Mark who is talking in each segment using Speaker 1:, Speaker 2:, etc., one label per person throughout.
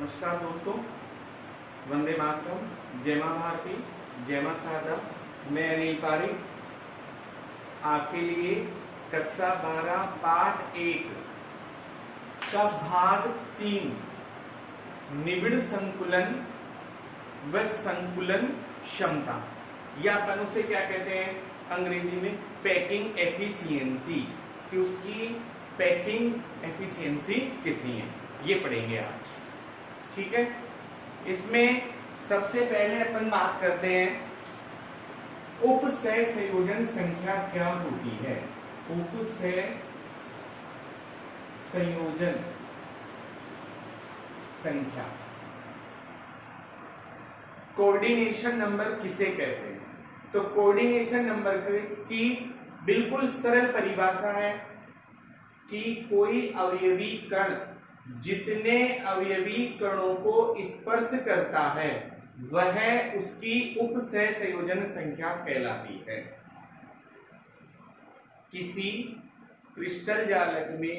Speaker 1: नमस्कार दोस्तों, वंदे मातरम, जय मां भारती, जय मां शारदा। मैं अनिल पारिक आपके लिए कक्षा 12 पाठ 1 का भाग 3 निबिड़ संकुलन व संकुलन क्षमता, या अपन उसे क्या कहते हैं अंग्रेजी में पैकिंग एफिशिएंसी, कि उसकी पैकिंग एफिशिएंसी कितनी है, ये पढ़ेंगे आज। ठीक है, इसमें सबसे पहले अपन बात करते हैं उपसय संयोजन संख्या क्या होती है। उपसय संयोजन संख्या, कोऑर्डिनेशन नंबर किसे कहते हैं? तो कोऑर्डिनेशन नंबर की बिल्कुल सरल परिभाषा है कि कोई अवयवी कण जितने अवयवी कणों को स्पर्श करता है वह उसकी उपसय संयोजन संख्या कहलाती है। किसी क्रिस्टल जालक में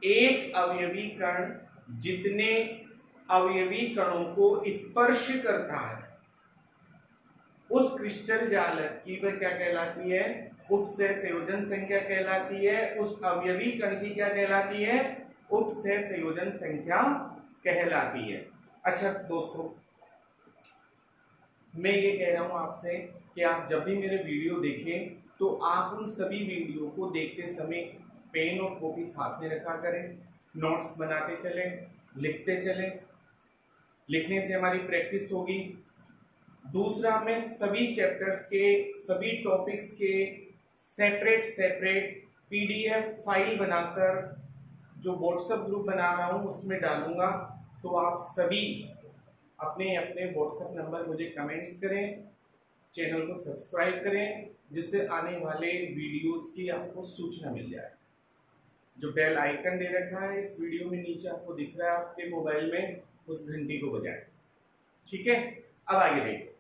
Speaker 1: एक अवयवी कण जितने अवयवी कणों को स्पर्श करता है उस क्रिस्टल जालक की वह क्या कहलाती है? उपसय संयोजन संख्या कहलाती है। उस अवयवी कण की क्या कहलाती है? उपसय संयोजन संख्या कहलाती है। अच्छा दोस्तों, मैं ये कह रहा हूं आपसे कि आप जब भी मेरे वीडियो देखें तो आप उन सभी वीडियो को देखते समय पेन और कॉपी साथ में रखा करें, नोट्स बनाते चलें, लिखते चलें। लिखने से हमारी प्रैक्टिस होगी। दूसरा, मैं सभी चैप्टर्स के, सभी टॉपिक्स के सेपरेट पीडीएफ फाइल बनाकर जो व्हाट्सएप ग्रुप बना रहा हूं उसमें डालूंगा। तो आप सभी अपने अपने व्हाट्सएप नंबर मुझे कमेंट्स करें, चैनल को सब्सक्राइब करें, जिससे आने वाले वीडियोस की आपको सूचना मिल जाए। जो बेल आइकन दे रखा है इस वीडियो में नीचे आपको दिख रहा है आपके मोबाइल में, उस घंटी को बजाएं। ठीक है, अब आगे देखिए।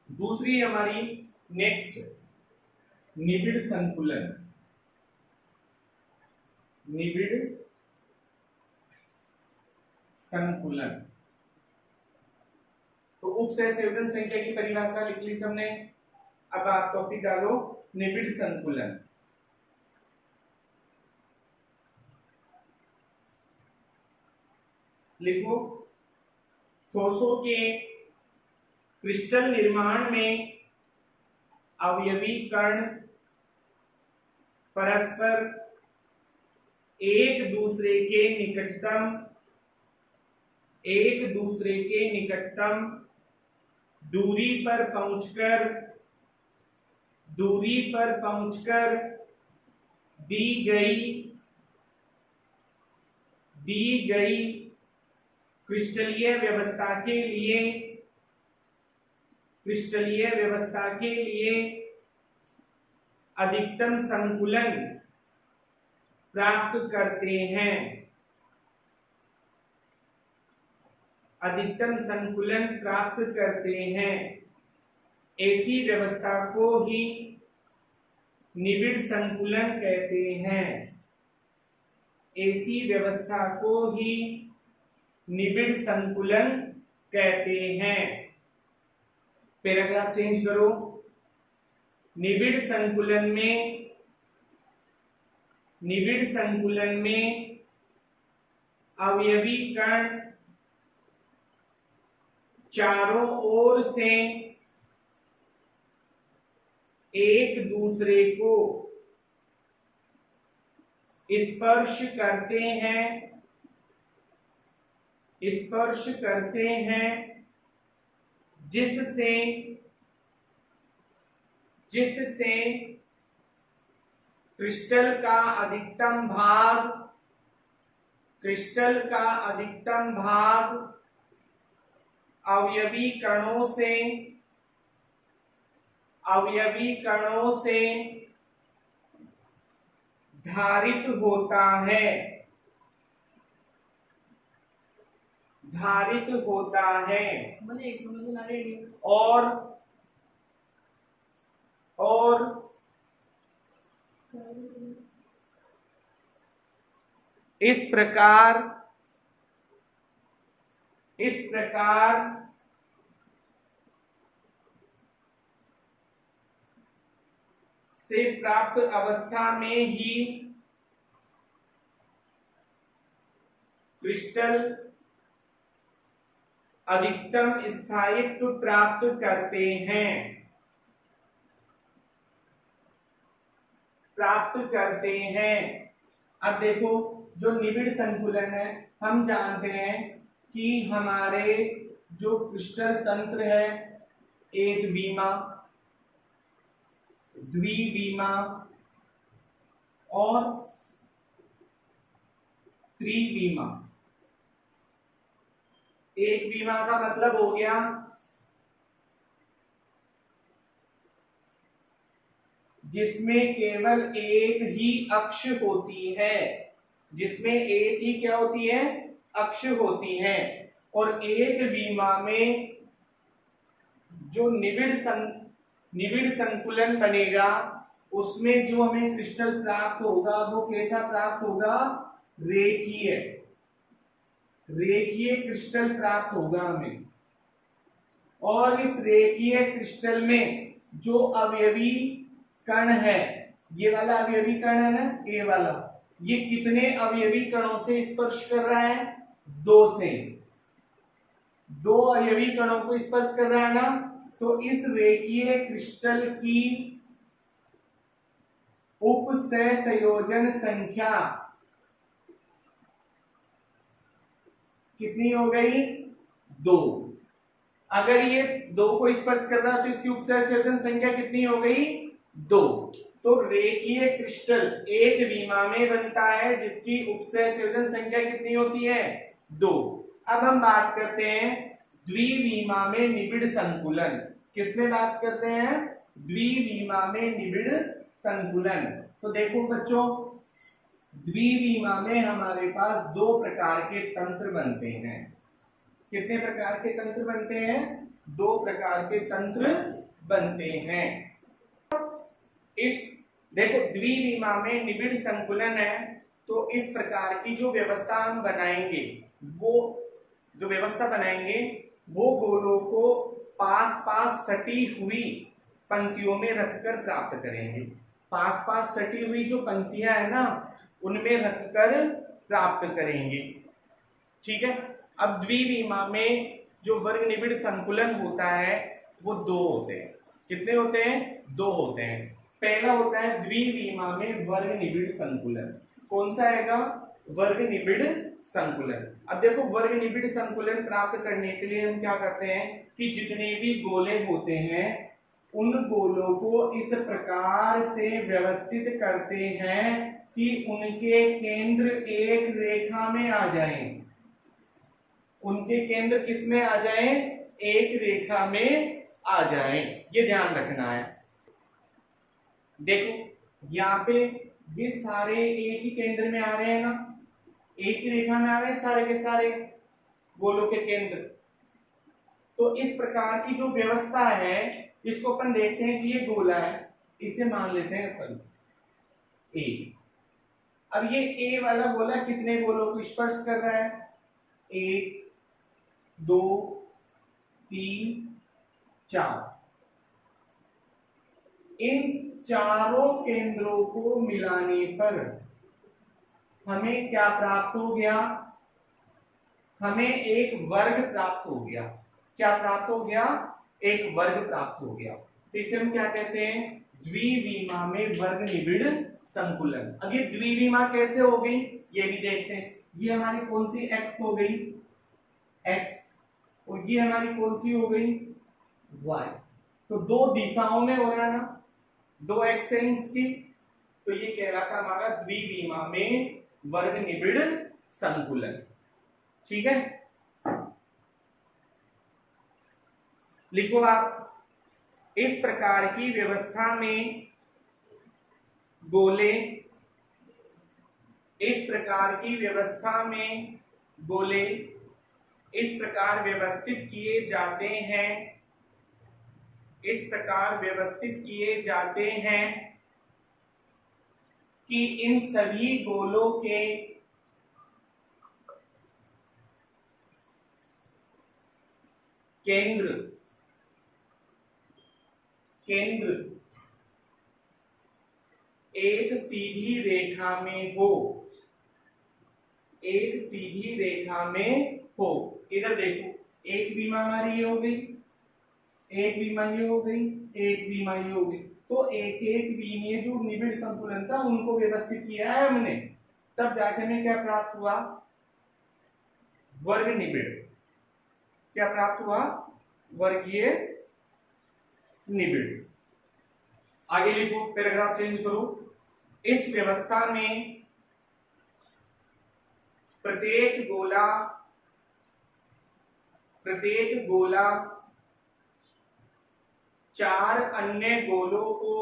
Speaker 1: दूसरी हमारी नेक्स्ट निबिड़ संकुलन। निबिड़ संकुलन, तो उपसय संयोजन संख्या की परिभाषा लिख ली सबने। अब आप टॉपिक डालो निबिड़ संकुलन। लिखो, ठोसों के क्रिस्टल निर्माण में अवयवी कण परस्पर एक दूसरे के निकटतम दूरी पर पहुंचकर दी गई क्रिस्टलीय व्यवस्था के लिए अधिकतम संकुलन प्राप्त करते हैं। अधिकतम संकुलन प्राप्त करते हैं। ऐसी व्यवस्था को ही निबिड़ संकुलन कहते हैं। ऐसी व्यवस्था को ही निबिड़ संकुलन कहते हैं। पैराग्राफ चेंज करो। निबिड़ संकुलन में अवयवी कण चारों ओर से एक दूसरे को स्पर्श करते हैं, जिससे क्रिस्टल का अधिकतम भाग अवयवी कणों से धारित होता है और इस प्रकार इस प्रकार से प्राप्त अवस्था में ही क्रिस्टल अधिकतम स्थायित्व प्राप्त करते हैं। अब देखो, जो निबिड़ संकुलन है, हम जानते हैं कि हमारे जो क्रिस्टल तंत्र है, एक वीमा, द्विवीमा और त्रिवीमा। एक वीमा का मतलब हो गया जिसमें केवल एक ही अक्ष होती है, जिसमें एक ही क्या होती है, अक्ष होती है। और एक वीमा में जो निबिड़ संकुलन बनेगा, उसमें जो हमें क्रिस्टल प्राप्त होगा वो कैसा प्राप्त होगा, रेखीय क्रिस्टल प्राप्त होगा हमें। और इस रेखीय क्रिस्टल में जो अवयवी कण है, ये वाला अवयवी कण है ना, ए वाला, ये कितने अवयवी कणों से स्पर्श कर रहा है, 2 से। 2 अवयवी कणों को स्पर्श कर रहा है ना। तो इस रेखीय क्रिस्टल की उपसंयोजन संख्या कितनी हो गई, 2। अगर ये 2 को स्पर्श कर रहा है तो इसकी उपसंयोजन संख्या कितनी हो गई, 2। तो रेखीय क्रिस्टल एक वीमा में बनता है जिसकी उपसंयोजन संख्या कितनी होती है, 2। अब हम बात करते हैं द्विवीमा में निबिड़ संकुलन। किसमें बात करते हैं, द्विवीमा में निबिड़ संकुलन। तो देखो बच्चों, द्विवीमा में हमारे पास 2 प्रकार के तंत्र बनते हैं। कितने प्रकार के तंत्र बनते हैं, 2 प्रकार के तंत्र बनते हैं। इस देखो, द्विवीमा में निबिड़ संकुलन है, तो इस प्रकार की जो व्यवस्था हम बनाएंगे, वो गोलों को पास पास सटी हुई पंक्तियों में रखकर प्राप्त करेंगे। पास पास सटी हुई जो पंक्तियां है ना, उनमें रखकर प्राप्त करेंगे। ठीक है। अब द्विवीमा में जो वर्ग निबिड़ संकुलन होता है वो 2 होते हैं। कितने होते हैं, 2 होते हैं। पहला होता है द्विवीमा में वर्ग निबिड़ संकुलन। कौन सा आएगा, वर्ग निबिड़ संकुलन। अब देखो, वर्ग निबिड़ संकुलन प्राप्त करने के लिए हम क्या करते हैं कि जितने भी गोले होते हैं उन गोलों को इस प्रकार से व्यवस्थित करते हैं कि उनके केंद्र एक रेखा में आ जाएं। उनके केंद्र किस में आ जाएं, एक रेखा में आ जाएं। ये ध्यान रखना है। देखो, यहाँ पे ये सारे एक ही केंद्र में आ रहे हैं ना, एक ही रेखा में आ रहे हैं सारे के सारे गोलों के केंद्र। तो इस प्रकार की जो व्यवस्था है, इसको अपन देखते हैं कि ये गोला है, इसे मान लेते हैं अपन ए। अब ये ए वाला गोला कितने गोलों को स्पर्श कर रहा है, 1 2 3 4। इन चारों केंद्रों को मिलाने पर हमें क्या प्राप्त हो गया, हमें एक वर्ग प्राप्त हो गया। क्या प्राप्त हो गया, एक वर्ग प्राप्त हो गया। तो इसे हम क्या कहते हैं, द्विवीमा में वर्ग निबिड़ संकुलन। अब ये द्विवीमा कैसे हो गई, ये भी देखते हैं। ये हमारी कौन सी x हो गई, x, और ये हमारी कौन सी हो गई, y। तो 2 दिशाओं में हो रहा है ना, 2 एक्सेंस की। तो ये कह रहा था हमारा द्विवीमा में वर्ग निबिड़ संकुलन। ठीक है, लिखो आप, इस प्रकार की व्यवस्था में गोले, इस प्रकार की व्यवस्था में गोले इस प्रकार व्यवस्थित किए जाते हैं, इस प्रकार व्यवस्थित किए जाते हैं कि इन सभी गोलों के केंद्र, केंद्र एक सीधी रेखा में हो, एक सीधी रेखा में हो। इधर देखो, एक विमा हमारी ये हो गई, एक विमा ये हो गई, एक विमा ये हो गई। तो एक एक विमीय जो निबिड़ संतुलन था उनको व्यवस्थित किया है हमने, तब जाके हमें क्या प्राप्त हुआ, वर्ग निबिड़। क्या प्राप्त हुआ, वर्गीय निबिड़। आगे लिखो, पैराग्राफ चेंज करो। इस व्यवस्था में प्रत्येक गोला चार अन्य गोलों को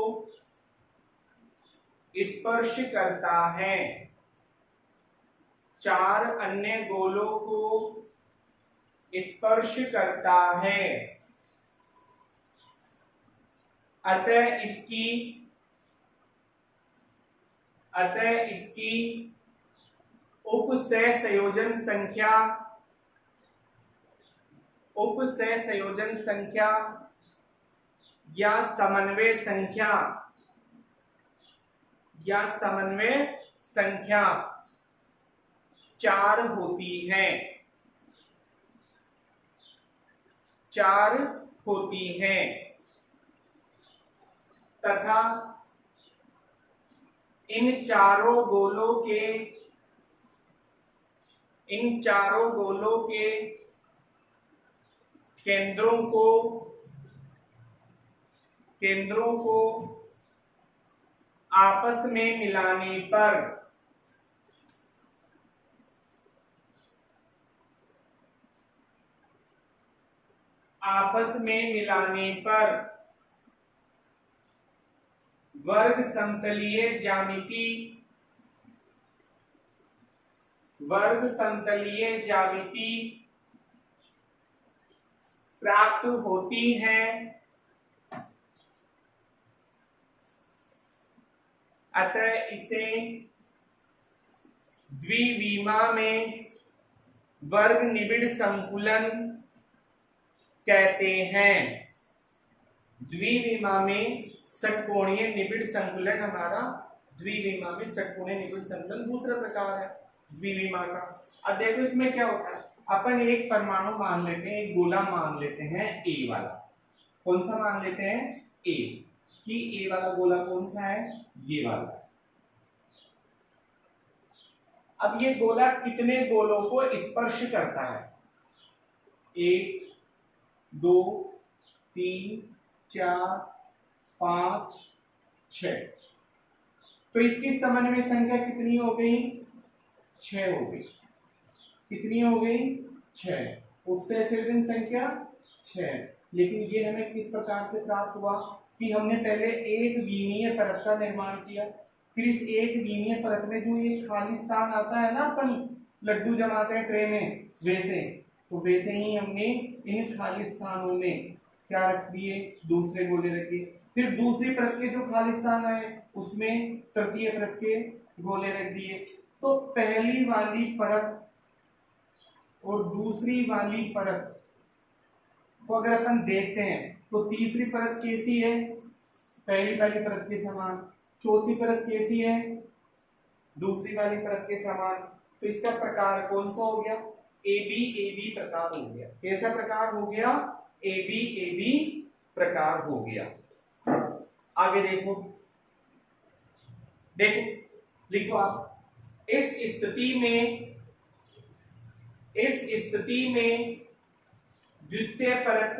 Speaker 1: स्पर्श करता है, चार अन्य गोलों को स्पर्श करता है। अतः इसकी उपसहसंयोजन संख्या या समन्वय संख्या 4 होती है, 4 होती है तथा इन चारों गोलों के केंद्रों को आपस में मिलाने पर वर्ग समतलीय ज्यामिति प्राप्त होती है। अतः इसे द्विविमा में वर्ग निबिड़ संकुलन कहते हैं। द्विविमा में षटकोणीय निबिड़ संकुलन हमारा, द्विविमा में षटकोणीय निबिड़ संकुलन दूसरा प्रकार है द्विविमा का। अब देखो इसमें क्या होता है, अपन एक परमाणु मान लेते हैं, एक गोला मान लेते हैं ए वाला। कौन सा मान लेते हैं, ए, कि ए वाला गोला कौन सा है, ये वाला। अब ये गोला कितने गोलों को स्पर्श करता है, 1 2 3 4 5 6। तो इसकी समन्वय संख्या कितनी हो गई, 6 हो गई। कितनी हो गई, 6। उपसहसंयोजन संख्या 6। लेकिन ये हमें किस प्रकार से प्राप्त हुआ कि हमने पहले एक विमीय परत का निर्माण किया, फिर इस एक विमीय परत में जो ये खाली स्थान आता है ना, अपन लड्डू जमाते हैं ट्रे में, वैसे ही हमने इन खाली स्थानों में क्या रख दिए, दूसरे गोले रखे। फिर दूसरी परत के जो खाली स्थान आए उसमें तृतीय परत के गोले रख दिए। तो पहली वाली परत और दूसरी वाली परत को अगर अपन देखते हैं तो तीसरी परत कैसी है, पहली वाली परत के समान। चौथी परत कैसी है, दूसरी वाली परत के समान। तो इसका प्रकार कौन सा हो गया, एबी प्रकार हो गया। कैसा प्रकार हो गया, एबी प्रकार हो गया। आगे देखो लिखो आप, इस स्थिति में द्वितीय परत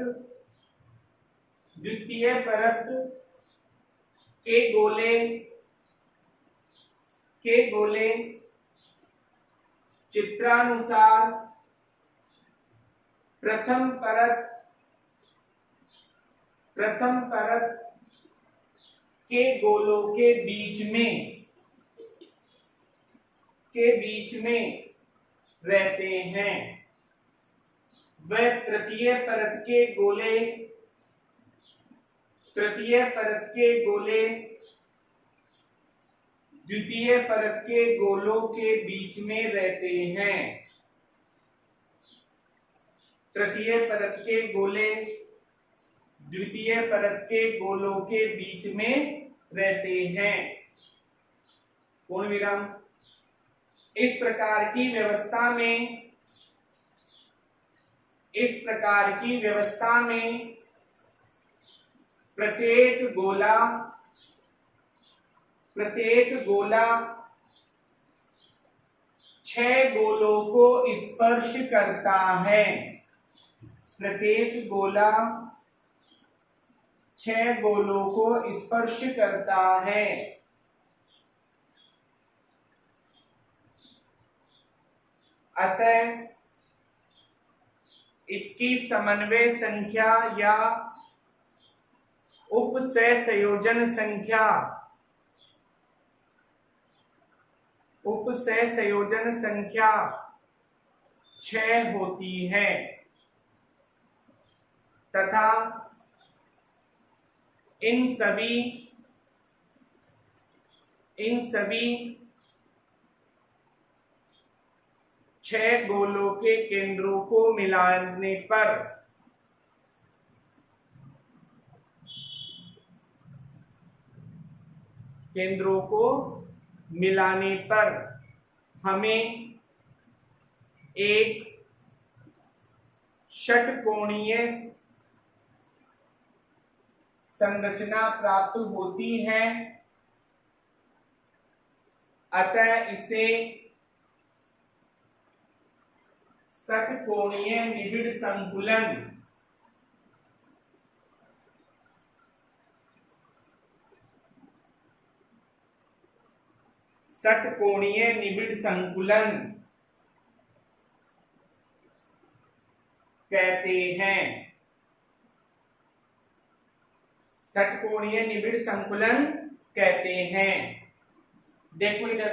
Speaker 1: के गोले चित्रानुसार प्रथम परत के गोलों के बीच में रहते हैं। वह तृतीय परत के गोले द्वितीय परत के गोलों के बीच में रहते हैं। तृतीय परत के गोले द्वितीय परत के गोलों के बीच में रहते हैं। पूर्ण विराम। इस प्रकार की व्यवस्था में प्रत्येक गोला 6 गोलों को स्पर्श करता है। प्रत्येक गोला 6 गोलों को स्पर्श करता है। अतः इसकी समन्वय संख्या या उपसहसंयोजन संख्या 6 होती है तथा इन सभी 6 गोलों के केंद्रों को मिलाने पर हमें एक षटकोणीय संरचना प्राप्त होती है। अतः इसे षटकोणीय निबिड़ संकुलन कहते हैं। षटकोणीय निबिड़ संकुलन कहते हैं। देखो इधर,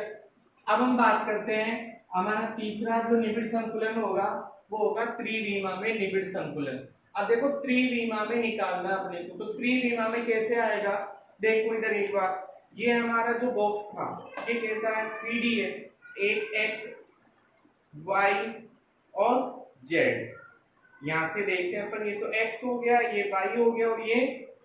Speaker 1: अब हम बात करते हैं हमारा तीसरा जो निबिड़ संकुलन होगा वो होगा त्रिविमा में निबिड़ संकुलन। अब देखो त्रिविमा में निकालना अपने को, तो त्रिविमा में कैसे आएगा? देखो इधर एक बार, ये हमारा जो बॉक्स था ये कैसा है? 3D है। एक x y और z। यहां से देखते हैं अपन, ये तो x हो गया, ये y हो गया और ये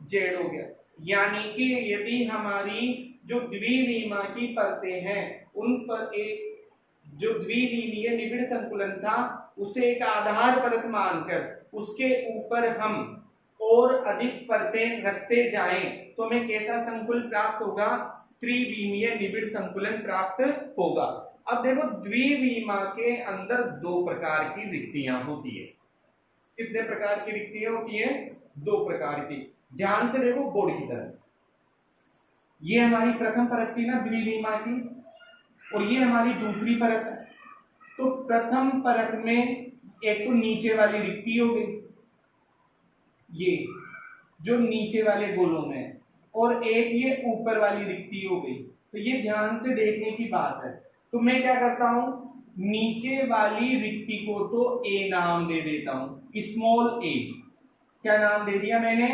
Speaker 1: z हो गया। यानी कि यदि हमारी जो द्विविमा की परतें हैं उन पर एक जो द्विविमीय निबिड़ संकुलन था उसे एक आधार परत मानकर उसके ऊपर हम और अधिक परतें रखते जाएं तो हमें कैसा संकुल प्राप्त होगा? त्रिविमीय निबिड़ संकुलन प्राप्त होगा। अब देखो द्विविमा के अंदर 2 प्रकार की रिक्तियां होती है। कितने प्रकार की रिक्तियां होती है? 2 प्रकार की। ध्यान से देखो बोर्ड की तरफ। ये हमारी प्रथम परत थी ना द्विविमा की, और ये हमारी दूसरी परत है। तो प्रथम परत में एक तो नीचे वाली रिक्ति हो गई, ये जो नीचे वाले गोलों में, और एक ये ऊपर वाली रिक्ति हो गई। तो ये ध्यान से देखने की बात है। तो मैं क्या करता हूं, नीचे वाली रिक्ति को तो ए नाम दे देता हूं, स्मॉल ए। क्या नाम दे दिया मैंने?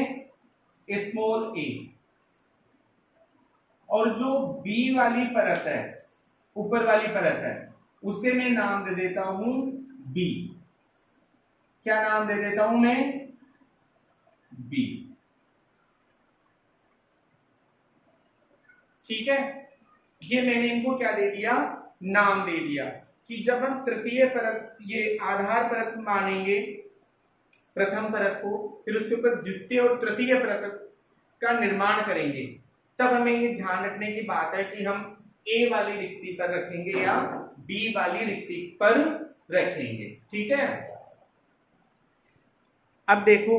Speaker 1: स्मॉल ए। और जो बी वाली परत है, ऊपर वाली परत है, उसे मैं नाम दे देता हूं बी। क्या नाम दे देता हूं मैं? बी। ठीक है, ये मैंने इनको क्या दे दिया? नाम दे दिया कि जब हम तृतीय परत, ये आधार परत मानेंगे प्रथम परत को, फिर उसके ऊपर द्वितीय और तृतीय परत का निर्माण करेंगे, तब हमें ये ध्यान रखने की बात है कि हम ए वाली रिक्ति पर रखेंगे या बी वाली रिक्ति पर रखेंगे। ठीक है, अब देखो,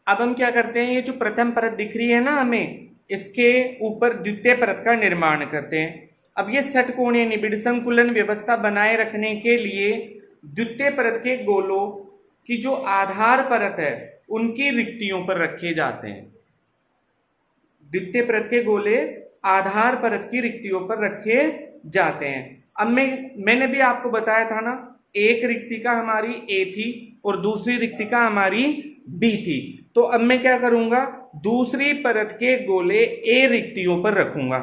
Speaker 1: अब हम क्या करते हैं, ये जो प्रथम परत दिख रही है ना हमें, इसके ऊपर द्वितीय परत का निर्माण करते हैं। अब ये षटकोणीय निबिड़ संकुलन व्यवस्था बनाए रखने के लिए द्वितीय परत के गोलों की जो आधार परत है उनकी रिक्तियों पर रखे जाते हैं। द्वितीय परत के गोले आधार परत की रिक्तियों पर रखे जाते हैं। अब मैंने भी आपको बताया था ना, एक रिक्तिका हमारी ए थी और दूसरी रिक्तिका हमारी बी थी। तो अब मैं क्या करूंगा, दूसरी परत के गोले ए रिक्तियों पर रखूंगा।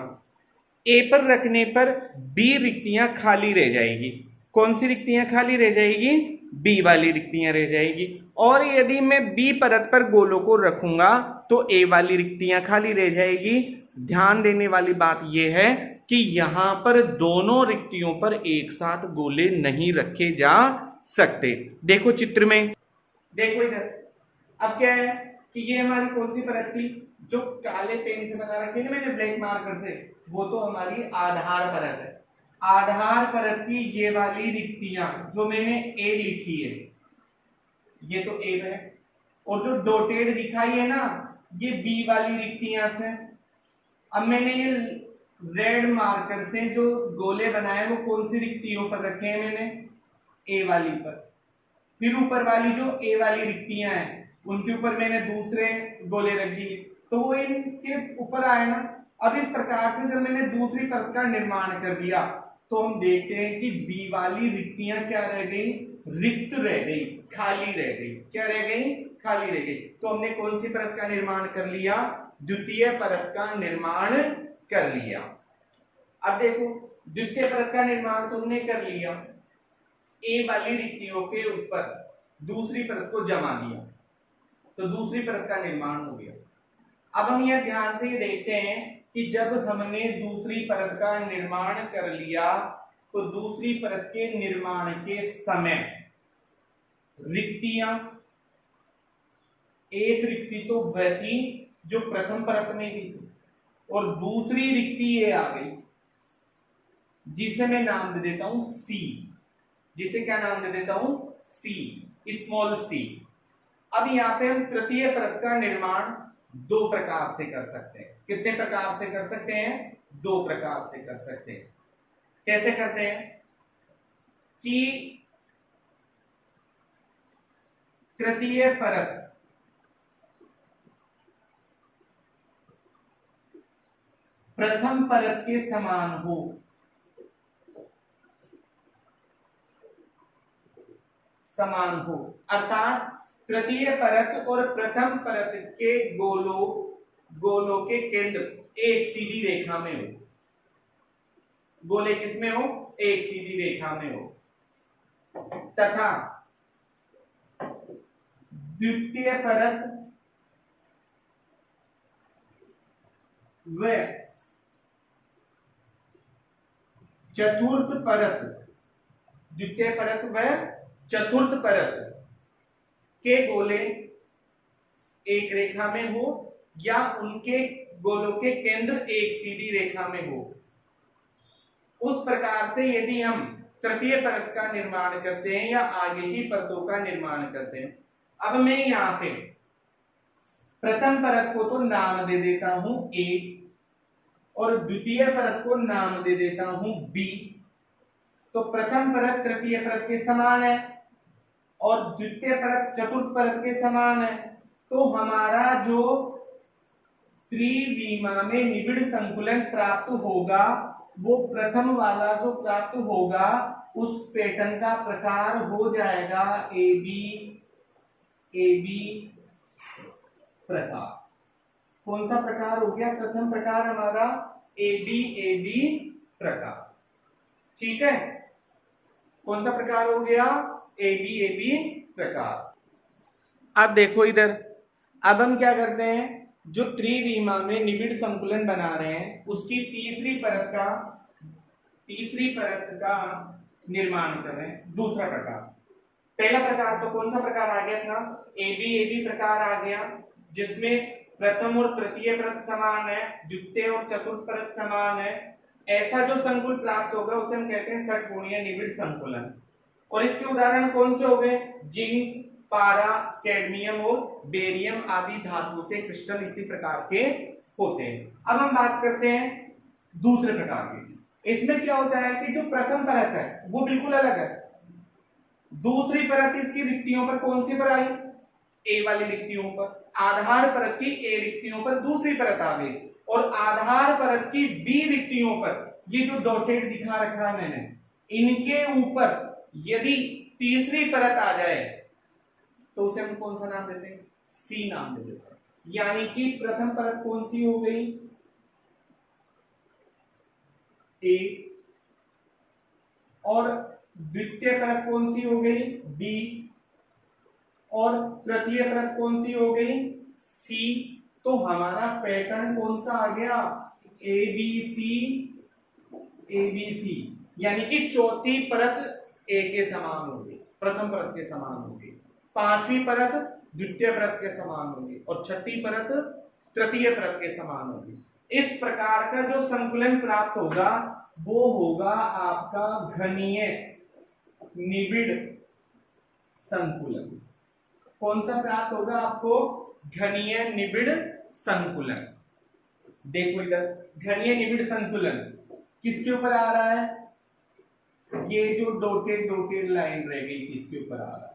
Speaker 1: ए पर रखने पर बी रिक्तियां खाली रह जाएगी। कौन सी रिक्तियां खाली रह जाएगी? बी वाली रिक्तियां रह जाएगी। और यदि मैं बी परत पर गोलों को रखूंगा तो ए वाली रिक्तियां खाली रह जाएगी। ध्यान देने वाली बात यह है कि यहां पर दोनों रिक्तियों पर एक साथ गोले नहीं रखे जा सकते। देखो चित्र में, देखो इधर, अब क्या है कि ये हमारी कौन सी परत थी, जो काले पेन से बता रखी है ना मैंने ब्लैक मार्कर से, वो तो हमारी आधार परत है। आधार परत की ये वाली रिक्तियां जो मैंने ए लिखी है, ये तो ए है, और जो डॉटेड दिखाई है ना, ये बी वाली रिक्तियां थे। अब मैंने ये रेड मार्कर से जो गोले बनाए वो कौन सी रिक्तियों पर रखे हैं, मैंने ए वाली पर। फिर ऊपर वाली जो ए वाली रिक्तियां हैं उनके ऊपर मैंने दूसरे गोले रख दिए, तो वो इनके ऊपर आए ना। अब इस प्रकार से जब मैंने दूसरी परत का निर्माण कर दिया तो हम देखते हैं कि बी वाली रिक्तियां क्या रह गई, रिक्त रह गई, खाली रह गई। क्या रह गई, खाली रह गई। तो हमने कौन सी परत का निर्माण कर लिया, द्वितीय परत का निर्माण कर लिया। अब देखो द्वितीय परत का निर्माण तो हमने कर लिया, ए वाली रिक्तियों के ऊपर दूसरी परत को जमा दिया, तो दूसरी परत का निर्माण हो गया। अब हम यह ध्यान से देखते हैं कि जब हमने दूसरी परत का निर्माण कर लिया तो दूसरी परत के निर्माण के समय रिक्तियां, एक रिक्ति तो वह थी जो प्रथम परत में थी और दूसरी रिक्ति ये आ गई जिसे मैं नाम दे देता हूं सी। जिसे क्या नाम दे देता हूं, सी, स्मॉल सी। अब यहां पे हम तृतीय परत का निर्माण दो प्रकार से कर सकते हैं। कितने प्रकार से कर सकते हैं, दो प्रकार से कर सकते हैं। कैसे करते हैं कि तृतीय परत प्रथम परत के समान हो, समान हो, अर्थात तृतीय परत और प्रथम परत के गोलों के केंद्र एक सीधी रेखा में हो। गोले किसमें हो, एक सीधी रेखा में हो, तथा द्वितीय परत व चतुर्थ परत, द्वितीय परत व चतुर्थ परत के गोले एक रेखा में हो या उनके गोलों के केंद्र एक सीधी रेखा में हो। उस प्रकार से यदि हम तृतीय परत का निर्माण करते हैं या आगे की परतों का निर्माण करते हैं। अब मैं यहां पे प्रथम परत को तो नाम दे देता हूं ए और द्वितीय परत को नाम दे देता हूं बी। तो प्रथम परत तृतीय परत के समान है और द्वितीय परत चतुर्थ परत के समान है। तो हमारा जो त्रिविमा में निबिड़ संकुलन प्राप्त होगा वो प्रथम वाला जो प्राप्त होगा उस पैटर्न का प्रकार हो जाएगा ए बी प्रकार। कौन सा प्रकार हो गया, प्रथम प्रकार हमारा ए बी प्रकार। ठीक है, कौन सा प्रकार हो गया, ए बी प्रकार। अब देखो इधर, अब हम क्या करते हैं, जो त्रिविमा में निबिड़ संकुलन बना रहे हैं उसकी तीसरी परत का निर्माण कर रहे हैं। दूसरा प्रकार, पहला प्रकार तो कौन सा प्रकार आ गया अपना, ए बी प्रकार आ गया, जिसमें प्रथम और तृतीय परत समान है, द्वितीय और चतुर्थ परत समान है। ऐसा जो संकुल प्राप्त होगा उसे हम कहते हैं षटकोणीय निबिड़ संकुलन। और इसके उदाहरण कौन से हो गए, जिंक, पारा, कैडमियम और बेरियम आदि धातुओं के क्रिस्टल इसी प्रकार के होते हैं। अब हम बात करते हैं दूसरे प्रकार की। इसमें क्या होता है कि जो प्रथम परत है वो बिल्कुल अलग है। दूसरी परत इसकी रिक्तियों पर कौन सी पर आई, ए वाली रिक्तियों पर। आधार परत की ए रिक्तियों पर दूसरी परत आ गई और आधार परत की बी रिक्तियों पर ये जो डॉटेड दिखा रखा है मैंने, इनके ऊपर यदि तीसरी परत आ जाए तो उसे हम कौन सा नाम देते हैं, सी नाम दे देते हैं। यानी कि प्रथम परत कौन सी हो गई, ए, और द्वितीय परत कौन सी हो गई? बी। और तृतीय परत कौन सी हो गई? सी। तो हमारा पैटर्न कौन सा आ गया? ए बी सी, ए बी सी, यानी कि चौथी परत ए के समान होगी, प्रथम परत के समान होगी, पांचवी परत द्वितीय परत के समान होगी और छठी परत तृतीय परत के समान होगी। इस प्रकार का जो संकुलन प्राप्त होगा वो होगा आपका घनीय निबिड़ संकुलन। कौन सा प्राप्त होगा आपको? घनीय निबिड़ संकुलन। देखो इधर, घनीय निबिड़ संकुलन किसके ऊपर आ रहा है? ये जो डॉटेड डॉटेड लाइन रह गई किसके ऊपर आ रहा है?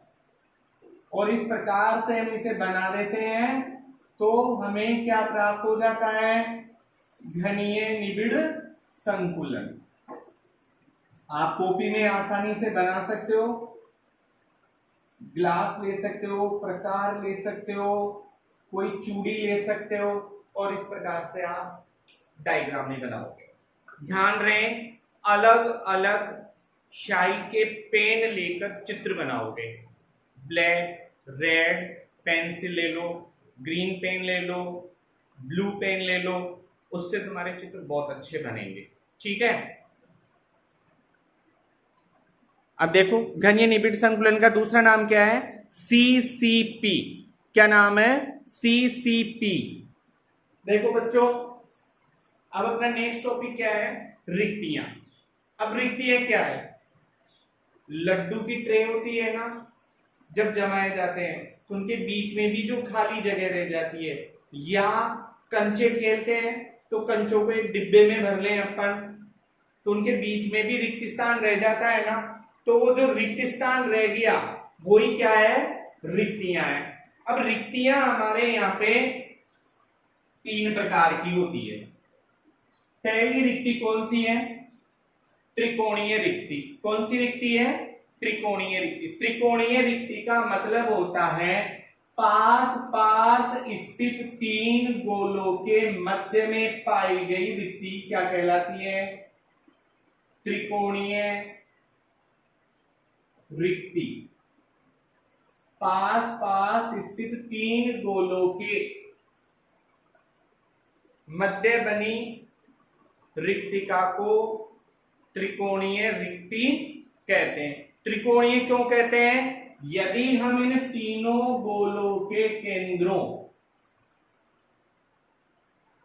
Speaker 1: और इस प्रकार से हम इसे बना देते हैं तो हमें क्या प्राप्त हो जाता है? घनीय निबिड़ संकुलन। आप कॉपी में आसानी से बना सकते हो, ग्लास ले सकते हो, प्रकार ले सकते हो, कोई चूड़ी ले सकते हो और इस प्रकार से आप डायग्राम में बनाओगे। ध्यान रहे, अलग अलग स्याही के पेन लेकर चित्र बनाओगे। ब्लैक, रेड पेंसिल ले लो, ग्रीन पेन ले लो, ब्लू पेन ले लो, उससे तुम्हारे चित्र बहुत अच्छे बनेंगे। ठीक है। अब देखो, घनीय निबिड़ संकुलन का दूसरा नाम क्या है? सीसीपी। क्या नाम है? सीसीपी। देखो बच्चों, अब अपना नेक्स्ट टॉपिक क्या है? रिक्तियां। अब रिक्तियां क्या है? लड्डू की ट्रे होती है ना, जब जमाए जाते हैं तो उनके बीच में भी जो खाली जगह रह जाती है, या कंचे खेलते हैं तो कंचों को एक डिब्बे में भर लें अपन, तो उनके बीच में भी रिक्त स्थान रह जाता है ना, तो वो जो रिक्त स्थान रह गया वही क्या है? रिक्तियां है। अब रिक्तियां हमारे यहाँ पे तीन प्रकार की होती है। पहली रिक्ति कौन सी है? त्रिकोणीय रिक्ति। कौन सी रिक्ति है? त्रिकोणीय रिक्ति। त्रिकोणीय रिक्ति का मतलब होता है पास पास स्थित तीन गोलों के मध्य में पाई गई रिक्ति क्या कहलाती है? त्रिकोणीय रिक्ति। पास पास स्थित तीन गोलों के मध्य बनी रिक्तिका को त्रिकोणीय रिक्ति कहते हैं। त्रिकोणीय क्यों कहते हैं? यदि हम इन तीनों गोलों के केंद्रों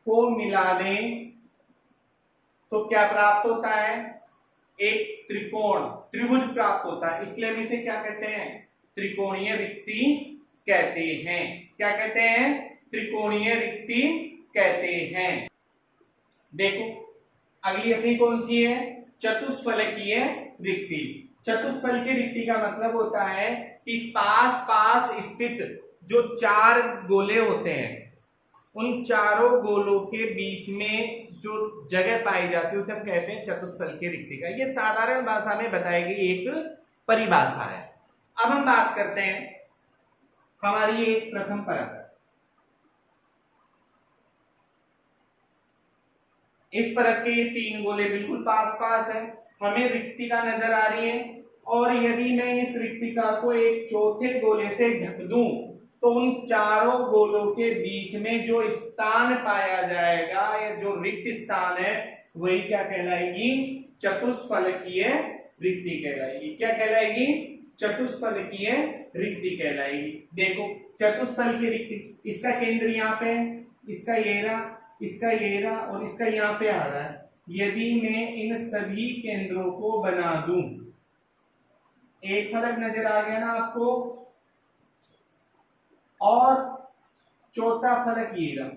Speaker 1: को मिला दें तो क्या प्राप्त होता है? एक त्रिकोण, त्रिभुज प्राप्त होता है। इसलिए हम इसे क्या कहते हैं? त्रिकोणीय रिक्ति कहते हैं। क्या कहते हैं? त्रिकोणीय रिक्ति कहते हैं। देखो, अगली अपनी कौन सी है? चतुष्फलकीय रिक्ति। चतुष्फलकीय रिक्ति का मतलब होता है कि पास पास स्थित जो चार गोले होते हैं, उन चारों गोलों के बीच में जो जगह पाई जाती है उसे हम कहते हैं चतुष्फलकीय रिक्ति का। ये साधारण भाषा में बताई गई एक परिभाषा है। अब हम बात करते हैं हमारी एक प्रथम परत। इस परत के ये तीन गोले बिल्कुल पास पास है, हमें रिक्तिका नजर आ रही है, और यदि मैं इस रिक्तिका को एक चौथे गोले से ढक दूं तो उन चारों गोलों के बीच में जो स्थान पाया जाएगा या जो रिक्त स्थान है वही क्या कहलाएगी? चतुष्फलकीय रिक्ति कहलाएगी। क्या कहलाएगी? चतुष्फलकीय रिक्ति कहलाएगी। देखो, चतुष्फलकीय रिक्ति, इसका केंद्र यहाँ पे है, इसका ये रहा, इसका ये रहा और इसका यहाँ पे आ रहा है। यदि मैं इन सभी केंद्रों को बना दूं, एक फलक नजर आ गया ना आपको, और चौथा फलक ये रहा।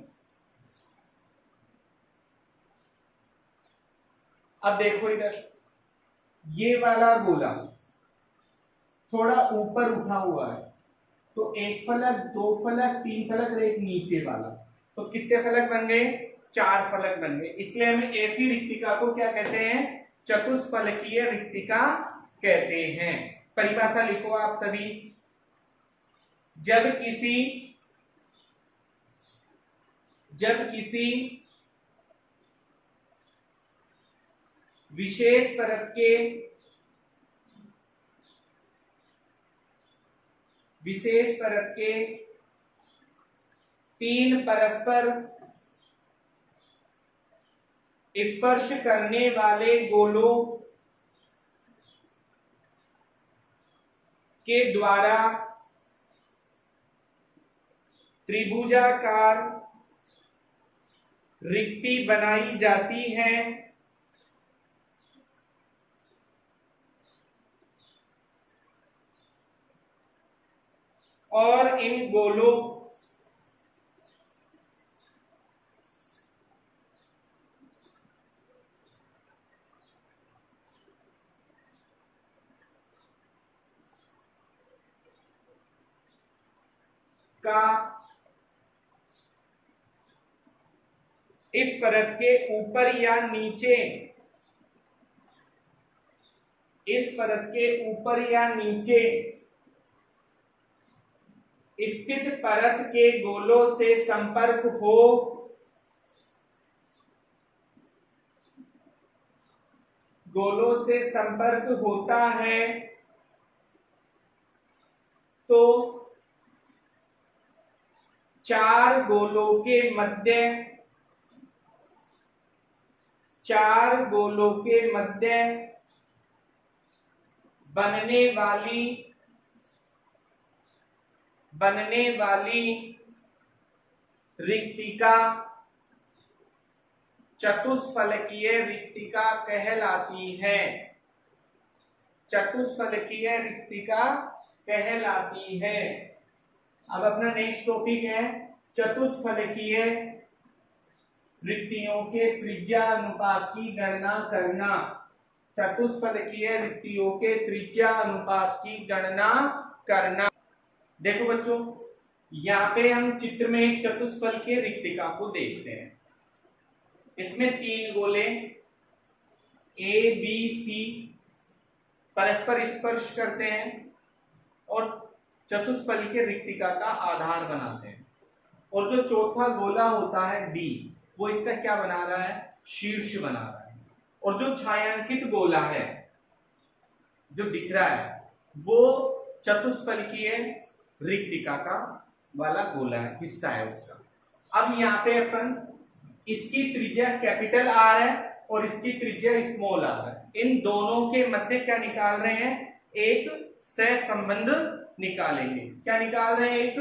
Speaker 1: अब देखो इधर, ये वाला गोला थोड़ा ऊपर उठा हुआ है, तो एक फलक, दो फलक, तीन फलक और एक नीचे वाला, तो कितने फलक बन गए? चार फलक बन गए। इसलिए हम ऐसी रिक्तिका को क्या कहते हैं? चतुष्फलकीय रिक्तिका कहते हैं। परिभाषा लिखो आप सभी। जब किसी विशेष परत के विशेष परत के 3 परस्पर स्पर्श करने वाले गोलों के द्वारा त्रिभुजाकार रिक्ति बनाई जाती है। और इन गोलों का इस परत के ऊपर या नीचे, इस परत के ऊपर या नीचे स्थित परत के गोलों से संपर्क हो, गोलों से संपर्क होता है तो 4 गोलों के मध्य, 4 गोलों के मध्य बनने वाली रिक्तिका चतुष्फलकीय रिक्तिका कहलाती है। चतुष्फलकीय रिक्तिका कहलाती है। अब अपना नेक्स्ट टॉपिक है चतुष्फलकीय रिक्तियों के त्रिज्या अनुपात की गणना करना। चतुष्फलकीय रिक्तियों के त्रिज्या अनुपात की गणना करना। देखो बच्चों, यहाँ पे हम चित्र में एक चतुष्फलकीय रिक्तिका को देखते हैं। इसमें 3 गोले ए बी सी परस्पर स्पर्श करते हैं और चतुष्फलकीय रिक्तिका का आधार बनाते हैं। और जो चौथा गोला होता है डी, वो इसका क्या बना रहा है? शीर्ष बना रहा है। और जो छायांकित गोला है जो दिख रहा है वो चतुष्फलकीय रिक्तिका का वाला गोला है, हिस्सा है उसका। अब यहाँ पे अपन इसकी त्रिज्या कैपिटल आर है और इसकी त्रिज्या स्मॉल आर है। इन दोनों के मध्य क्या निकाल रहे हैं? एक सहसंबंध निकालेंगे। क्या निकाल रहे हैं? एक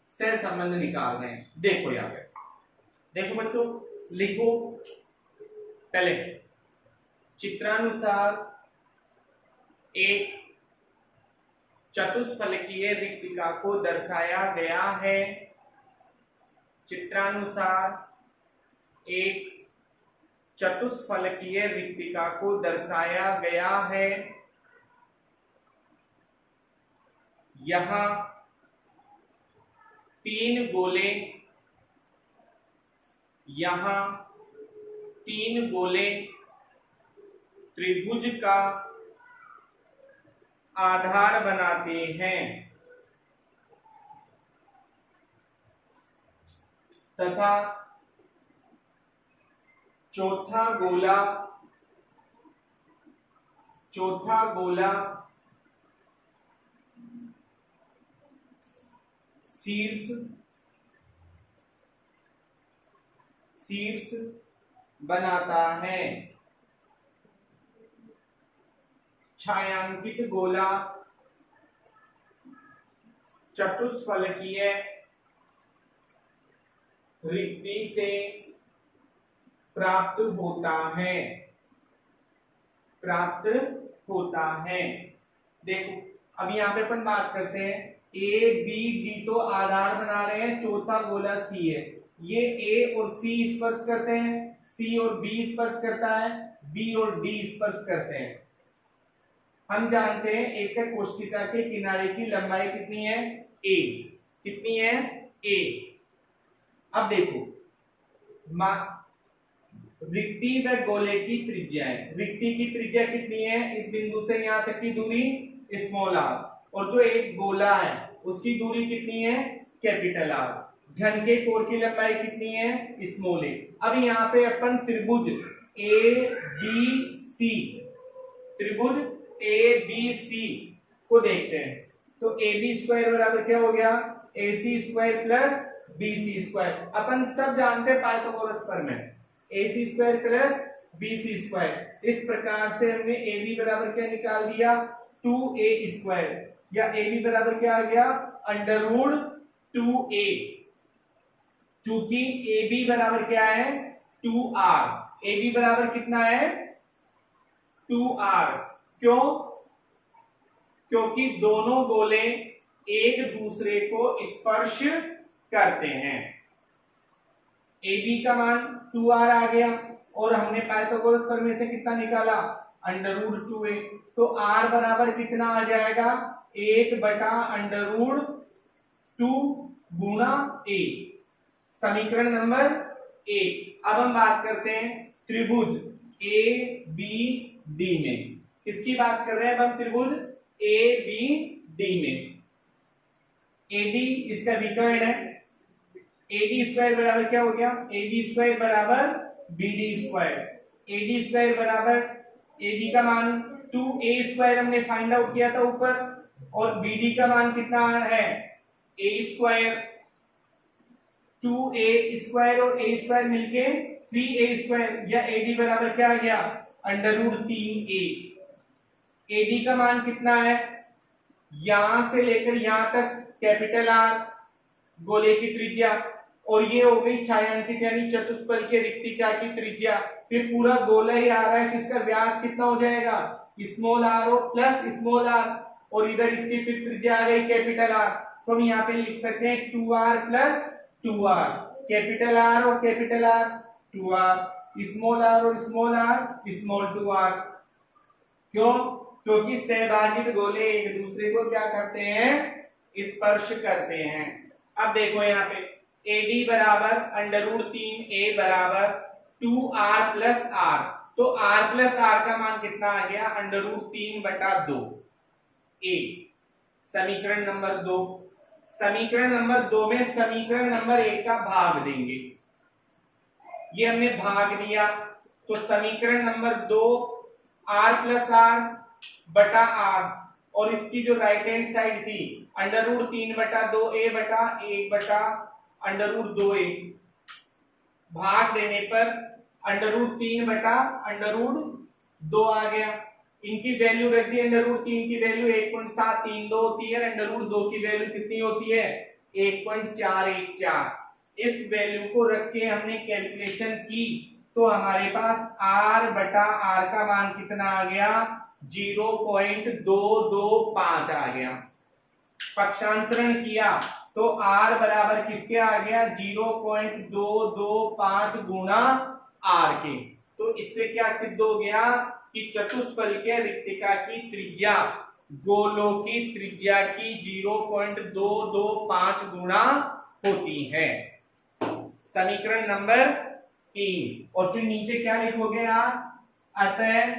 Speaker 1: सहसंबंध निकाल रहे हैं। देखो यहाँ पे, देखो बच्चों, लिखो पहले चित्रानुसार एक चतुष्फलकीय रिक्तिका को दर्शाया गया है। चित्रानुसार एक चतुष्फलकीय रिक्तिका को दर्शाया गया है। यहां 3 गोले, यहां 3 गोले त्रिभुज का आधार बनाते हैं तथा चौथा गोला शीर्ष बनाता है। छायांकित गोला चतुष्फलकीय रिक्ति से प्राप्त होता है। देखो अब यहाँ पे अपन बात करते हैं, ए बी डी तो आधार बना रहे हैं, चौथा गोला सी है। ये ए और सी स्पर्श करते हैं, सी और बी स्पर्श करता है, बी और डी स्पर्श करते हैं। हम जानते हैं एक कोष्ठिका के किनारे की लंबाई कितनी है? ए। कितनी है? ए। अब देखो रिक्ति व गोले की त्रिज्याएं। रिक्ति की त्रिज्या कितनी है? इस बिंदु से यहां तक की दूरी स्मॉल आर, और जो एक गोला है उसकी दूरी कितनी है? Capital R. घन के कोर की लंबाई कितनी है? स्मॉल ए। अब यहाँ पे अपन त्रिभुज ए बी सी को देखते हैं। तो AB स्क्वायर बराबर क्या हो गया, AC square plus BC square. अपन सब जानते हैं पाइथागोरस प्रमेय, AC square plus BC square. इस प्रकार से हमने AB बराबर क्या निकाल दिया, 2A स्क्वायर, या AB बराबर क्या आ गया, अंडर रूट 2A। चूंकि AB बराबर क्या है, 2R। AB बराबर कितना है, 2R। क्यों, क्योंकि दोनों गोले एक दूसरे को स्पर्श करते हैं। AB का मान 2R आ गया, और हमने पाइथागोरस प्रमेय से कितना निकाला, अंडर रूट 2A। तो R बराबर कितना आ जाएगा, 1 बटा अंडर रूट 2 गुणा A। समीकरण नंबर 1। अब हम बात करते हैं त्रिभुज ABD में। किसकी बात कर रहे हैं अब हम, त्रिभुज ABD में। AD इसका विकर्ण है, AD स्क्वायर बराबर क्या हो गया, AD स्क्वायर बराबर BD स्क्वायर। AD स्क्वायर बराबर AB का मान 2A स्क्वायर हमने फाइंड आउट किया था ऊपर, और BD का मान कितना है, A स्क्वायर। 2A स्क्वायर और A स्क्वायर मिलके 3A स्क्वायर, या AD बराबर क्या आ गया, अंडर रूट 3A। AD का मान कितना है, यहां से लेकर यहां तक कैपिटल R गोले की त्रिज्या, और ये हो गई छायांकित यानी चतुष्फल के रिक्तिका की त्रिज्या। फिर पूरा गोला ही आ रहा है, किसका व्यास कितना हो जाएगा, स्मॉल r और प्लस स्मॉल r, और इधर इसकी फिर त्रिज्या आ गई कैपिटल R। तो हम यहाँ पे लिख सकते हैं 2R plus 2R, capital R और capital R 2R, small r और स्मॉल r स्मॉल 2R। क्यों, क्योंकि सहभाजित गोले एक दूसरे को क्या करते हैं, स्पर्श करते हैं। अब देखो यहाँ पे AD बराबर अंडर रूट 3A बराबर 2R प्लस R। तो R प्लस R का मान कितना आ गया, अंडर रूट 3 बटा 2 A। समीकरण नंबर 2। समीकरण नंबर 2 में समीकरण नंबर 1 का भाग देंगे। ये हमने भाग दिया, तो समीकरण नंबर 2 R प्लस R बटा R, और इसकी जो राइट हैंड साइड थी अंडर रूट 3 बटा 2A बटा 1 बटा अंडर रूट 2A। भाग देने पर अंडर रूट 3 बटा अंडर रूट 2 आ गया। इनकी वैल्यू रख दी, अंडर रूट 3 की वैल्यू 1.732 होती है, अंडर रूट 2 की वैल्यू कितनी होती है, 1.414। इस वैल्यू को रख के हमने कैलकुलेशन की, तो हमारे पास R बटा R का मान कितना आ गया, 0.225 आ गया। पक्षांतरण किया तो R बराबर किसके आ गया, 0.225 गुणा R के। तो इससे क्या सिद्ध हो गया कि चतुष्फल के रिक्तिका की त्रिज्या गोलों की त्रिज्या की 0.225 गुणा होती है। समीकरण नंबर 3। और फिर नीचे क्या लिखोगे आप, अतः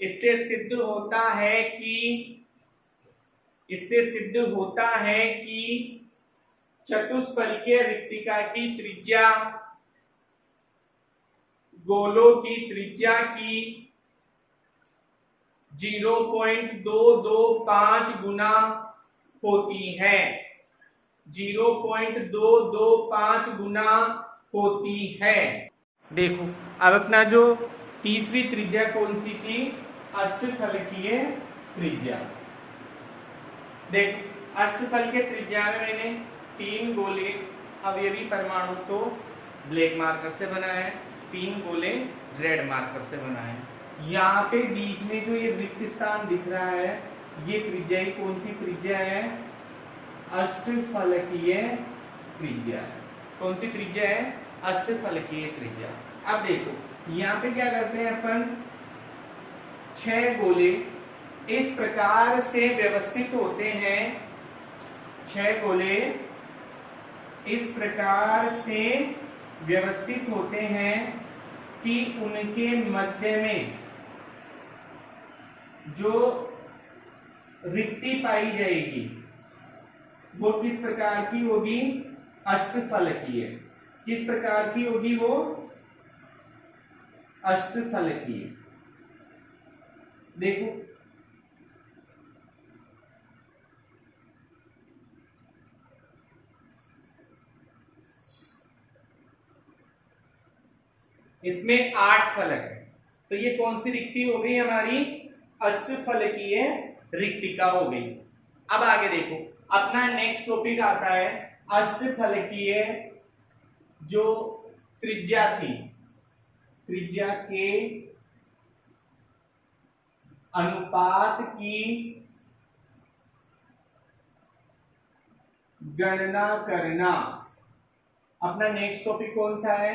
Speaker 1: इससे सिद्ध होता है कि चतुष्फल के रिक्तिका की त्रिज्या गोलों की त्रिज्या की 0.225 गुना होती है, 0.225 गुना होती है। देखो अब अपना जो तीसरी त्रिज्या कौन सी थी, अष्टफलकीय त्रिज्या। देख अष्टफल के त्रिज्या में मैंने 3 गोले अवयवी परमाणु तो ब्लैक मार्कर से बनाया है, 3 गोले रेड मार्कर से बनाए हैं। यहाँ पे बीच में जो ये रिक्त स्थान दिख रहा है, ये त्रिज्या ही कौन सी त्रिज्या है, अष्टफलकीय त्रिज्या। कौन सी त्रिज्या है, अष्टफलकीय त्रिज्या। अब देखो यहाँ पे क्या करते हैं अपन, 6 गोले इस प्रकार से व्यवस्थित होते हैं, 6 गोले इस प्रकार से व्यवस्थित होते हैं कि उनके मध्य में जो रिक्ति पाई जाएगी वो किस प्रकार की होगी, अष्टफलकीय। किस प्रकार की होगी वो, अष्टफलकीय। देखो इसमें 8 फलक है। तो ये कौन सी रिक्ति हो गई हमारी? अष्टफलकीय रिक्तिका हो गई। अब आगे देखो, अपना नेक्स्ट टॉपिक आता है अष्टफलकीय जो त्रिज्या थी, त्रिज्या के अनुपात की गणना करना। अपना नेक्स्ट टॉपिक कौन सा है?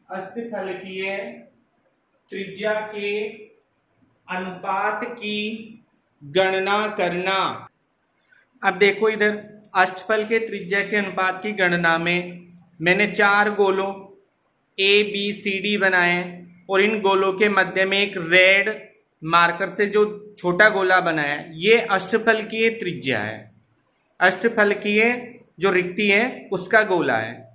Speaker 1: अष्टफलकीय त्रिज्या के अनुपात की गणना करना। अब देखो इधर, अष्टफल के त्रिज्या के अनुपात की गणना में मैंने 4 गोलों ए बी सी डी बनाए और इन गोलों के मध्य में एक रेड मार्कर से जो छोटा गोला बनाया है, ये अष्टफलकीय त्रिज्या है। अष्टफलकीय जो रिक्ति है उसका गोला है,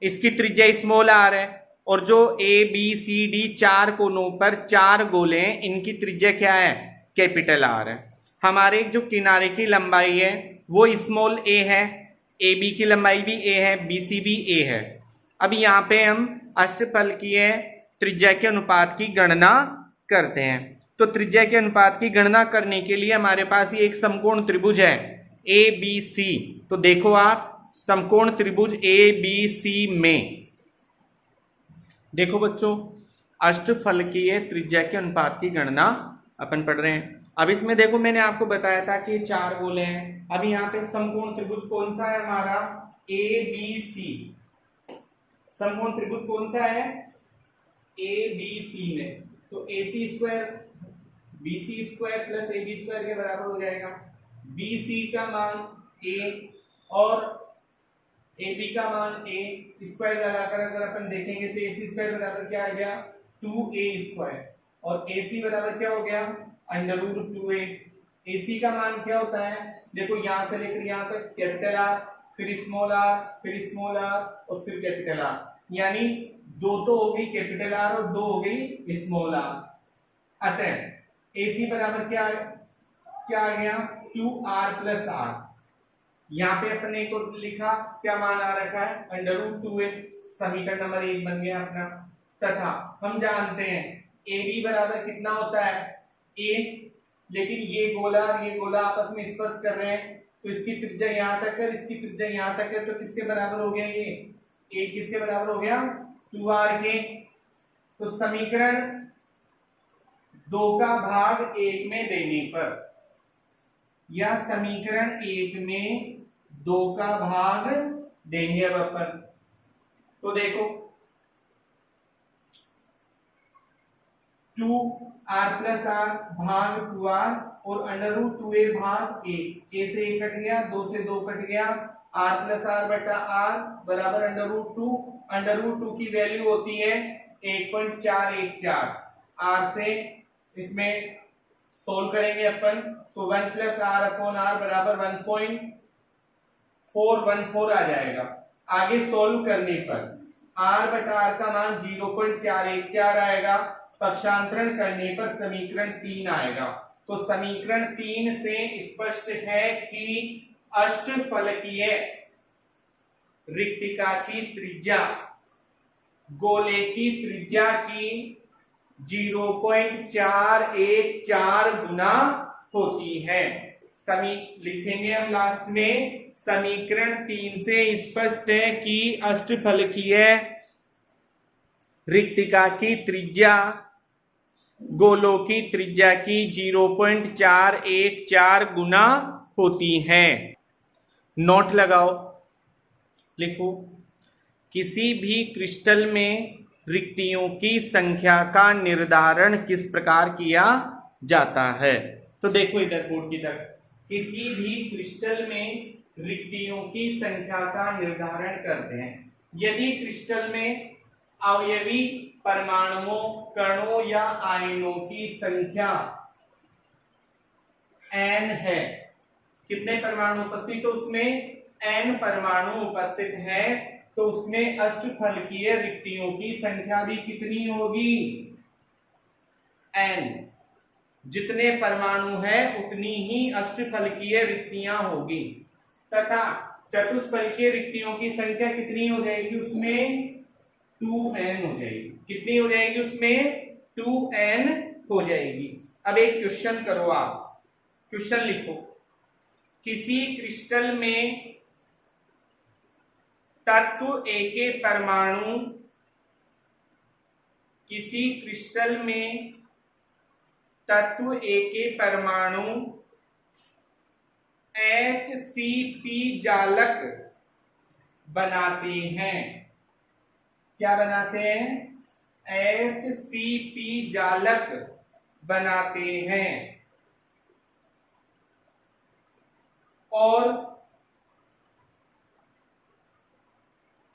Speaker 1: इसकी त्रिज्या स्मॉल आर है और जो ए बी सी डी 4 कोनों पर 4 गोले हैं, इनकी त्रिज्या क्या है? कैपिटल आर है। हमारे जो किनारे की लंबाई है वो स्मॉल ए है, ए बी की लंबाई भी ए है, बी सी भी ए है। अब यहाँ पे हम अष्टफलकीय त्रिज्या के अनुपात की गणना करते हैं। तो त्रिज्या के अनुपात की गणना करने के लिए हमारे पास ये एक समकोण त्रिभुज है ए बी सी। तो देखो आप, समकोण त्रिभुज ए बी सी में देखो बच्चों, अष्टफलकीय त्रिज्या के अनुपात की गणना अपन पढ़ रहे हैं। अब इसमें देखो, मैंने आपको बताया था कि 4 गोले हैं। अब यहाँ पे समकोण त्रिभुज कौन सा है हमारा? A B C. समकोण त्रिभुज कौन सा है? ए बी सी में। तो A C square B C square plus A B square के बराबर हो जाएगा। बी सी का मान ए और ए बी का मान ए, स्क्वायर लगाकर अगर अपन देखेंगे तो ए सी स्क्वायर बराबर क्या आ गया? 2a square. और ए सी बराबर क्या हो गया? Under root 2a। ए सी का मान क्या होता है? देखो, यहां से लेकर यहां तक कैपिटल आर, फिर स्मॉल आर, फिर स्मॉल आर और फिर कैपिटल आर, यानी 2 तो हो गई कैपिटल आर और 2 हो गई स्मॉल आर। अतः ए सी बराबर क्या आ गया? 2r plus are. यहाँ पे अपने को लिखा, क्या मान आ रखा है? Under root 2a। समीकरण नंबर 1 बन गया अपना। तथा हम जानते हैं ए बी बराबर कितना होता है? ए। लेकिन ये गोला आपस में स्पर्श कर रहे हैं, तो इसकी त्रिज्या यहाँ तक है, इसकी त्रिज्या यहाँ तक है, तो किसके बराबर हो गया? ये ए किसके बराबर हो गया? 2r के। तो समीकरण 2 का भाग 1 में देने पर, या समीकरण 1 में 2 का भाग देंगे अब अपन, तो देखो 2r प्लस आर भाग 2r और अंडर रूट 2a भाग a। a से a कट गया, 2 से 2 कट गया, r प्लस आर बटा r बराबर अंडर रूट 2। अंडर रूट 2 की वैल्यू होती है 1.414। r से इसमें सोल्व करेंगे अपन, तो 1 प्लस आर अपॉन आर बराबर 1.414 आ जाएगा। आगे सोल्व करने पर r बटा r का मान 0.414 आएगा। पक्षांतरण करने पर समीकरण 3 आएगा। तो समीकरण 3 से स्पष्ट है कि अष्टफलकीय रिक्तिका की त्रिज्या गोले की त्रिज्या की 0.414 गुना होती है। लिखेंगे हम लास्ट में, समीकरण 3 से स्पष्ट है कि अष्टफलकीय रिक्तिका की त्रिज्या गोलों की त्रिज्या की 0.414 गुना होती है। नोट लगाओ, लिखो, किसी भी क्रिस्टल में रिक्तियों की संख्या का निर्धारण किस प्रकार किया जाता है? तो देखो इधर बोर्ड की तरफ, किसी भी क्रिस्टल में रिक्तियों की संख्या का निर्धारण करते हैं। यदि क्रिस्टल में अवयवी परमाणुओं, कणों या आयनों की संख्या n है, कितने परमाणु उपस्थित, तो उसमें n परमाणु उपस्थित है, तो उसमें अष्टफलकीय रिक्तियों की संख्या भी कितनी होगी? n। जितने परमाणु है उतनी ही अष्टफलकीय रिक्तियां होगी। तथा चतुष्फलकीय रिक्तियों की संख्या कितनी हो जाएगी? उसमें 2n हो जाएगी। कितनी हो जाएगी उसमें? 2n हो जाएगी। अब एक क्वेश्चन करो, आप क्वेश्चन लिखो, किसी क्रिस्टल में तत्व A के परमाणु, किसी क्रिस्टल में तत्व A के परमाणु HCP जालक बनाते हैं। क्या बनाते हैं? HCP जालक बनाते हैं। और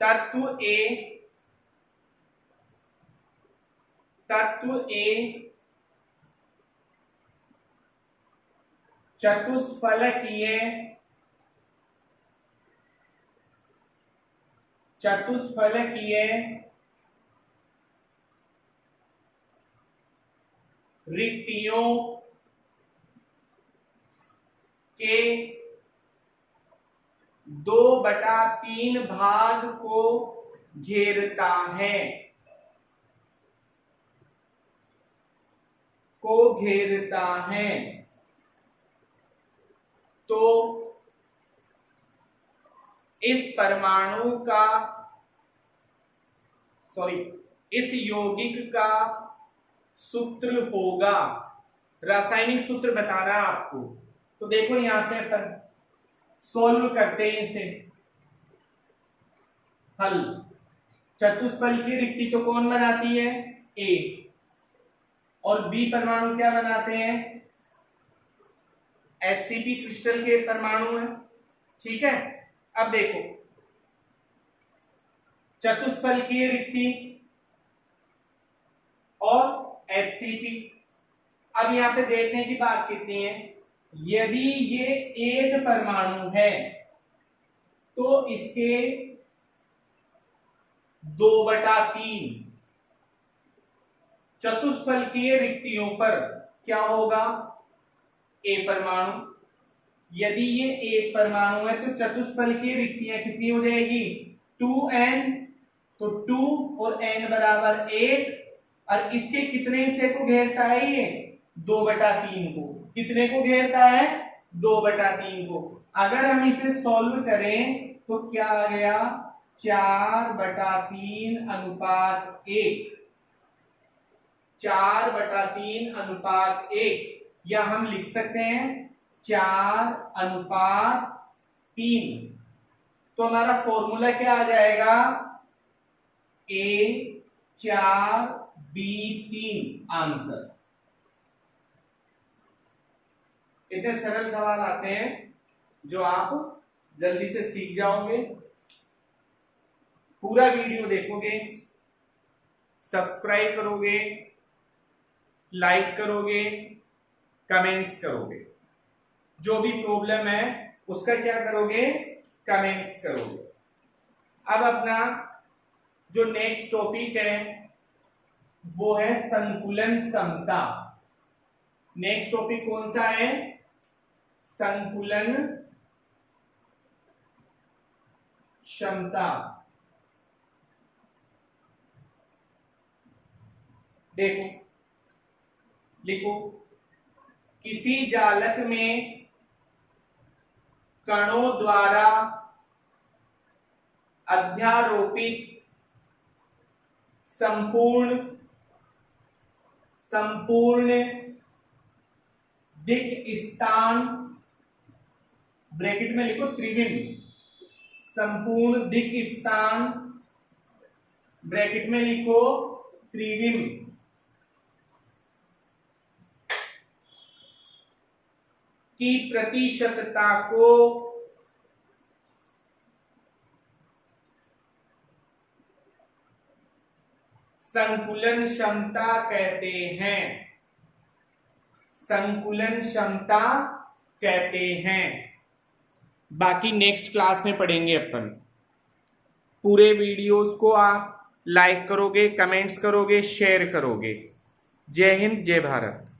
Speaker 1: तत्व A चतुष्फलकीय रिक्तियों के 2/3 भाग को घेरता है, तो इस यौगिक का सूत्र होगा। रासायनिक सूत्र बताना है आपको। तो देखो यहां पे अपन सोल्व करते हैं इसे। हल, चतुष्फल की रिक्ति तो कौन बनाती है? A। और B परमाणु क्या बनाते हैं? HCP क्रिस्टल के परमाणु है। ठीक है, अब देखो चतुष्फलकीय रिक्ति और HCP। अब यहां पे देखने की बात कितनी है, यदि ये एक परमाणु है तो इसके 2/3 चतुष्फलकीय रिक्तियों पर क्या होगा? A परमाणु। यदि ये एक परमाणु है तो चतुष्फलकीय रिक्तियां कितनी हो जाएगी? 2n। तो 2 और n बराबर 8। और इसके कितने हिस्से को घेरता है? ये 2/3 को। कितने को घेरता है? 2/3 को। अगर हम इसे सॉल्व करें तो क्या आ गया? 4/3:1। 4/3:1, या हम लिख सकते हैं 4:3। तो हमारा फॉर्मूला क्या आ जाएगा? A4B3 answer. इतने सरल सवाल आते हैं जो आप जल्दी से सीख जाओगे। पूरा वीडियो देखोगे, सब्सक्राइब करोगे, लाइक करोगे, कमेंट्स करोगे। जो भी प्रॉब्लम है उसका क्या करोगे? कमेंट्स करोगे। अब अपना जो नेक्स्ट टॉपिक है वो है संकुलन समता। नेक्स्ट टॉपिक कौन सा है? संकुलन क्षमता। देखो, लिखो, किसी जालक में कणों द्वारा अध्यारोपित संपूर्ण दिक् स्थान, ब्रैकेट में लिखो त्रिविम, संपूर्ण दिक् स्थान, ब्रैकेट में लिखो त्रिविम, की प्रतिशतता को संकुलन क्षमता कहते हैं। संकुलन क्षमता कहते हैं। बाकी नेक्स्ट क्लास में पढ़ेंगे अपन। पूरे वीडियोस को आप लाइक करोगे, कमेंट्स करोगे, शेयर करोगे। जय हिंद, जय भारत।